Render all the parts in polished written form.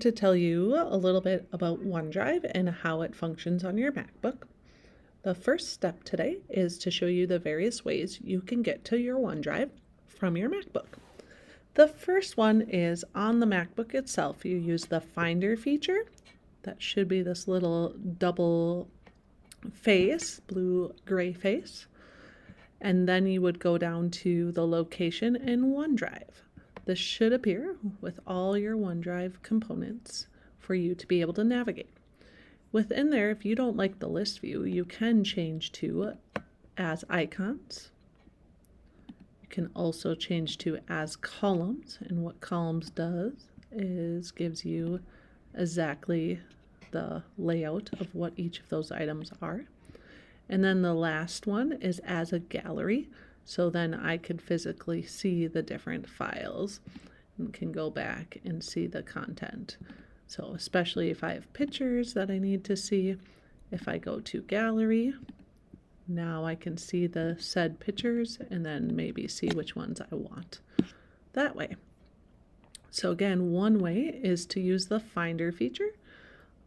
To tell you a little bit about OneDrive and how it functions on your MacBook. The first step today is to show you the various ways you can get to your OneDrive from your MacBook. The first one is on the MacBook itself. You use the Finder feature. That should be this little double face, blue-gray face. And then you would go down to the location in OneDrive. This should appear with all your OneDrive components for you to be able to navigate. Within there, if you don't like the list view, you can change to as icons. You can also change to as columns, and what columns does is gives you exactly the layout of what each of those items are. And then the last one is as a gallery. So then I could physically see the different files and can go back and see the content. So especially if I have pictures that I need to see, if I go to gallery, now I can see the said pictures and then maybe see which ones I want that way. So again, one way is to use the Finder feature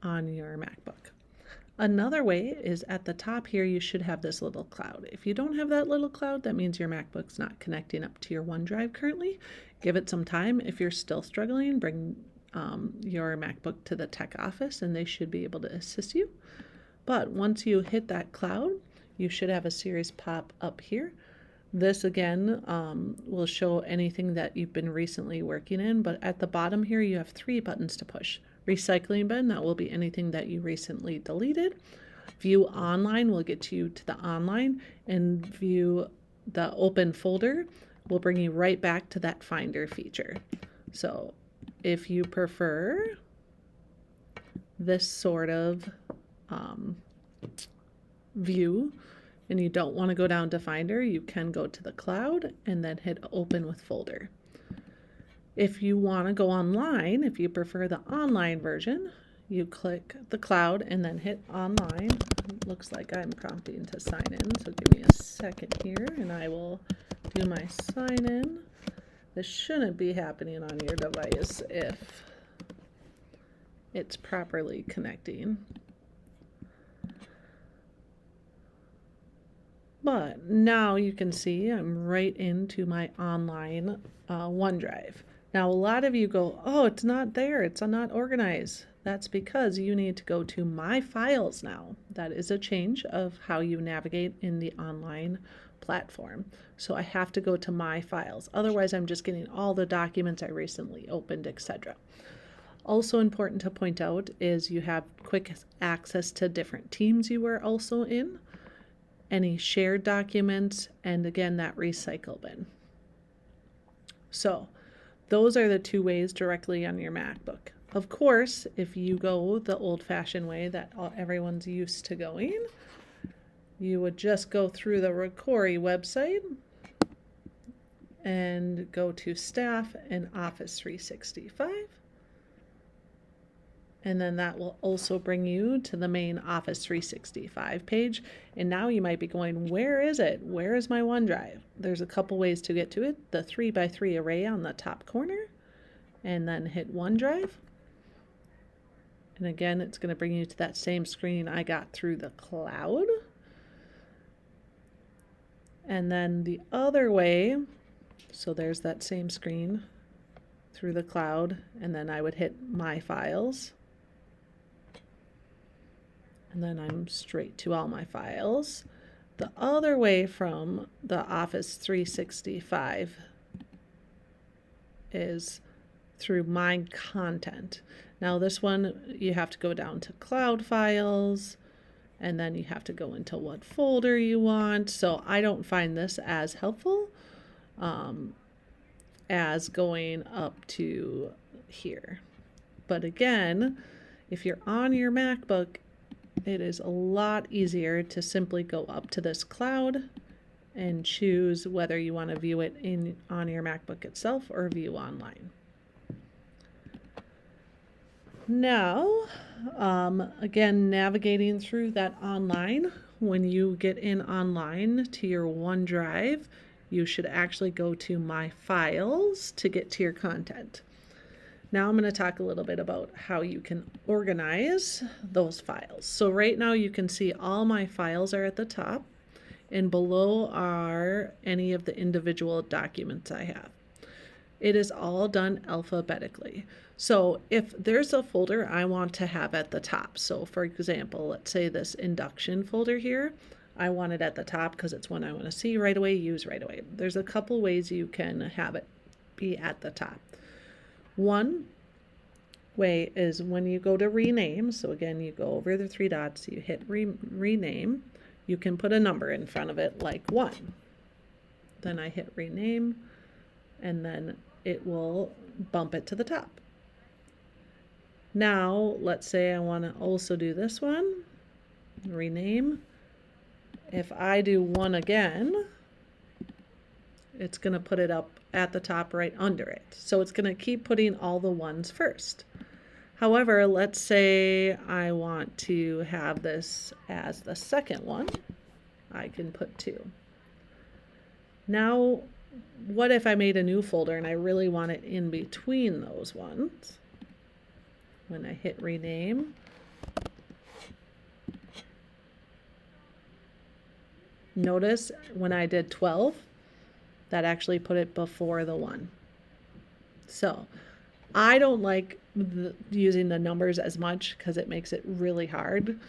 on your MacBook. Another way is at the top here, you should have this little cloud. If you don't have that little cloud, that means your MacBook's not connecting up to your OneDrive currently. Give it some time. If you're still struggling, bring your MacBook to the tech office and they should be able to assist you. But once you hit that cloud, you should have a series pop up here. This again will show anything that you've been recently working in, but at the bottom here you have 3 buttons to push. Recycling bin, that will be anything that you recently deleted. View online will get you to the online, and view the open folder will bring you right back to that Finder feature. So if you prefer this sort of view and you don't want to go down to Finder, you can go to the cloud and then hit open with folder. If you want to go online, if you prefer the online version, you click the cloud and then hit online. It looks like I'm prompting to sign in, so give me a second here and I will do my sign in. This shouldn't be happening on your device if it's properly connecting. But now you can see I'm right into my online OneDrive. Now a lot of you go, oh, it's not there, it's not organized. That's because you need to go to My Files now. That is a change of how you navigate in the online platform. So I have to go to My Files. Otherwise, I'm just getting all the documents I recently opened, etc. Also important to point out is you have quick access to different teams you were also in, any shared documents, and again, that recycle bin. So those are the 2 ways directly on your MacBook. Of course, if you go the old-fashioned way that everyone's used to going, you would just go through the Recori website and go to Staff and Office 365. And then that will also bring you to the main Office 365 page. And now you might be going, where is it? Where is my OneDrive? There's a couple ways to get to it. The 3x3 array on the top corner, and then hit OneDrive. And again, it's going to bring you to that same screen I got through the cloud. And then the other way, so there's that same screen through the cloud, and then I would hit My Files. And then I'm straight to all my files. The other way from the Office 365 is through My Content. Now this one, you have to go down to Cloud Files, and then you have to go into what folder you want. So I don't find this as helpful as going up to here. But again, if you're on your MacBook, it is a lot easier to simply go up to this cloud and choose whether you want to view it on your MacBook itself or view online. Now, again, navigating through that online, when you get in online to your OneDrive, you should actually go to My Files to get to your content. Now I'm going to talk a little bit about how you can organize those files. So right now you can see all my files are at the top, and below are any of the individual documents I have. It is all done alphabetically. So if there's a folder I want to have at the top, so for example, let's say this induction folder here, I want it at the top because it's one I want to see right away, use right away. There's a couple ways you can have it be at the top. One way is when you go to rename, so again, you go over the three dots, you hit rename, you can put a number in front of it like 1. Then I hit rename, and then it will bump it to the top. Now, let's say I want to also do this one, rename. If I do 1 again, it's going to put it up at the top right under it. So it's going to keep putting all the ones first. However, let's say I want to have this as the second one. I can put 2. Now, what if I made a new folder and I really want it in between those ones? When I hit rename, notice when I did 12, that actually put it before the 1. So I don't like using the numbers as much because it makes it really hard.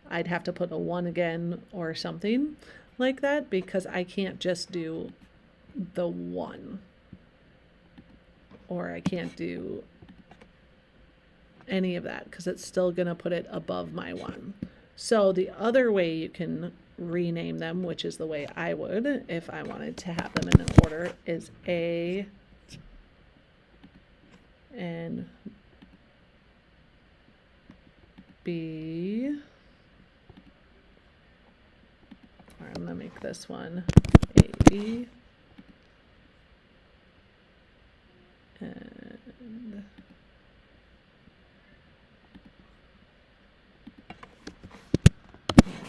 I'd have to put a 1 again or something like that because I can't just do the 1, or I can't do any of that because it's still going to put it above my 1. So the other way you can rename them, which is the way I would if I wanted to have them in an order, is A and B. Or I'm going to make this one AB. And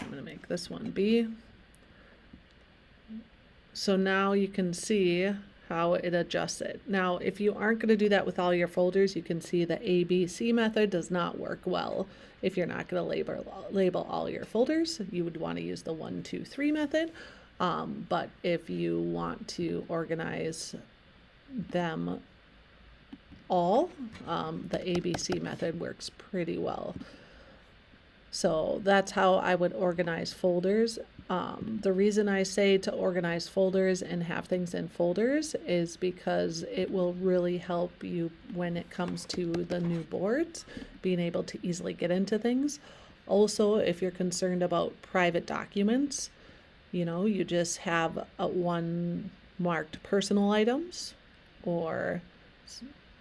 I'm going to make this one B. So now you can see how it adjusts it. Now, if you aren't going to do that with all your folders, you can see the ABC method does not work well. If you're not going to label all your folders, you would want to use the 1, 2, 3 method. But if you want to organize them all, the ABC method works pretty well. So that's how I would organize folders. The reason I say to organize folders and have things in folders is because it will really help you when it comes to the new boards, being able to easily get into things. Also, if you're concerned about private documents, you just have one marked personal items or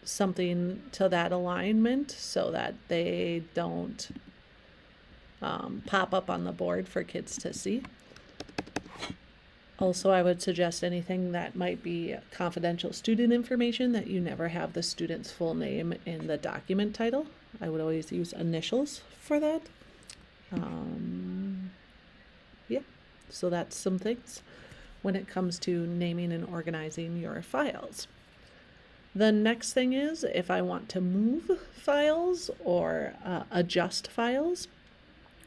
something to that alignment so that they don't pop up on the board for kids to see. Also, I would suggest anything that might be confidential student information that you never have the student's full name in the document title. I would always use initials for that. Yeah, so that's some things when it comes to naming and organizing your files. The next thing is if I want to move files or adjust files.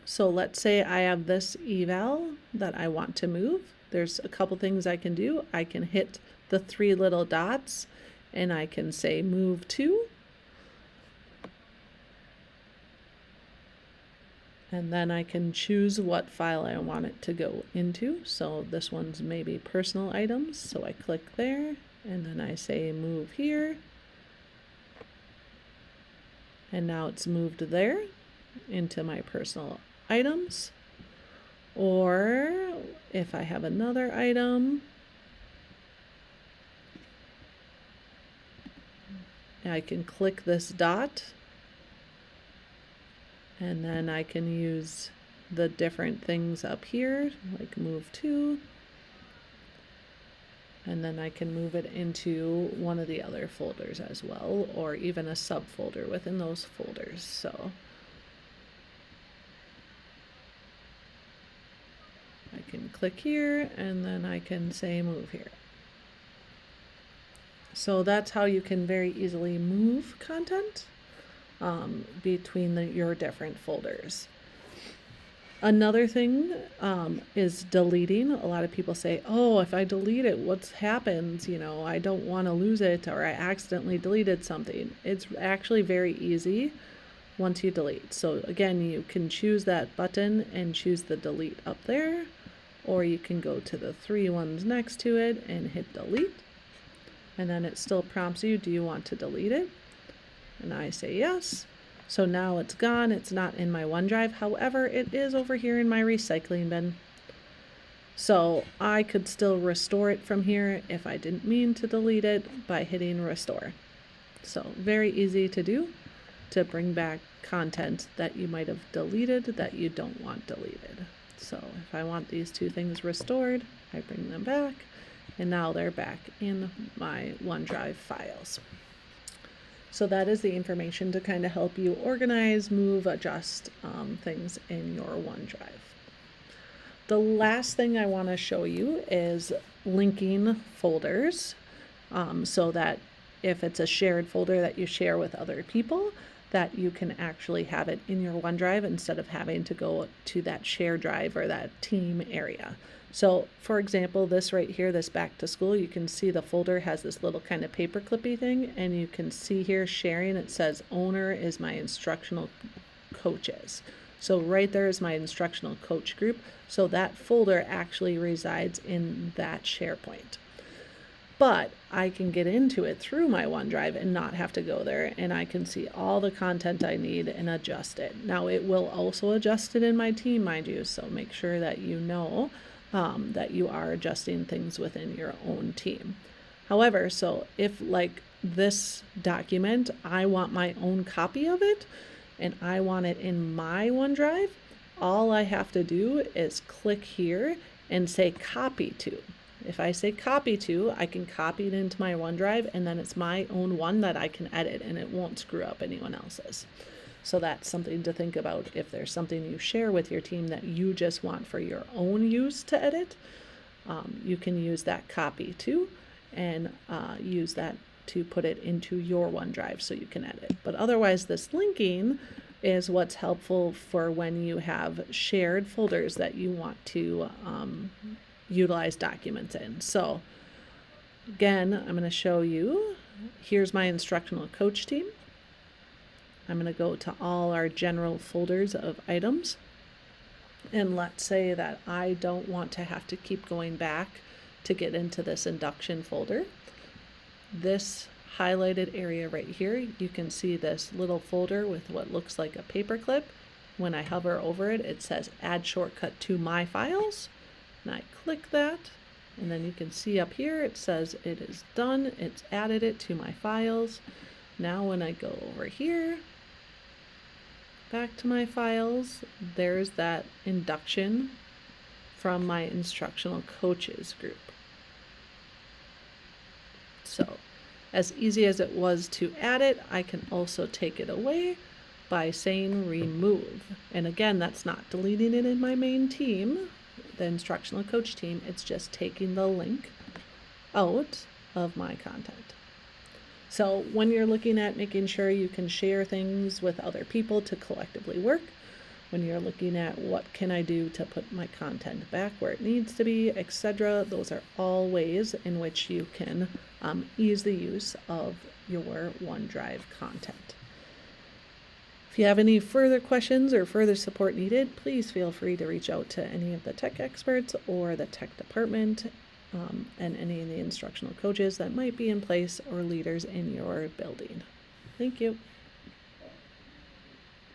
So let's say I have this eval that I want to move. There's a couple things I can do. I can hit the 3 little dots and I can say move to. And then I can choose what file I want it to go into. So this one's maybe personal items. So I click there and then I say move here. And now it's moved there into my personal items. Or if I have another item, I can click this dot and then I can use the different things up here, like move to, and then I can move it into one of the other folders as well, or even a subfolder within those folders. So I can click here and then I can say move here. So that's how you can very easily move content between your different folders. Another thing is deleting. A lot of people say, oh, if I delete it, what happens? I don't want to lose it, or I accidentally deleted something. It's actually very easy once you delete. So again, you can choose that button and choose the delete up there, or you can go to the 3 ones next to it and hit delete. And then it still prompts you, do you want to delete it? And I say yes. So now it's gone. It's not in my OneDrive. However, it is over here in my recycling bin. So I could still restore it from here if I didn't mean to delete it by hitting restore. So very easy to do, to bring back content that you might have deleted that you don't want deleted. So if I want these 2 things restored, I bring them back, and now they're back in my OneDrive files. So that is the information to kind of help you organize, move, adjust things in your OneDrive. The last thing I want to show you is linking folders, so that if it's a shared folder that you share with other people, that you can actually have it in your OneDrive instead of having to go to that share drive or that team area. So for example, this right here, this back to school, you can see the folder has this little kind of paper clippy thing, and you can see here sharing, it says owner is my instructional coaches. So right there is my instructional coach group. So that folder actually resides in that SharePoint. But I can get into it through my OneDrive and not have to go there, and I can see all the content I need and adjust it. Now it will also adjust it in my team, mind you, so make sure that you know that you are adjusting things within your own team. However, so if like this document, I want my own copy of it and I want it in my OneDrive, all I have to do is click here and say copy to. If I say copy to, I can copy it into my OneDrive, and then it's my own one that I can edit, and it won't screw up anyone else's. So that's something to think about if there's something you share with your team that you just want for your own use to edit. You can use that copy to and use that to put it into your OneDrive so you can edit. But otherwise, this linking is what's helpful for when you have shared folders that you want to utilize documents in. So again, I'm going to show you, here's my instructional coach team. I'm going to go to all our general folders of items, and let's say that I don't want to have to keep going back to get into this induction folder. This highlighted area right here, you can see this little folder with what looks like a paperclip. When I hover over it, it says add shortcut to my files, and I click that, and then you can see up here it says it is done. It's added it to my files. Now when I go over here back to my files, there's that induction from my instructional coaches group. So as easy as it was to add it, I can also take it away by saying remove. And again, that's not deleting it in my main team, the instructional coach team. It's just taking the link out of my content. So when you're looking at making sure you can share things with other people to collectively work, when you're looking at what can I do to put my content back where it needs to be, etc., those are all ways in which you can ease the use of your OneDrive content. If you have any further questions or further support needed, please feel free to reach out to any of the tech experts or the tech department and any of the instructional coaches that might be in place or leaders in your building. Thank you.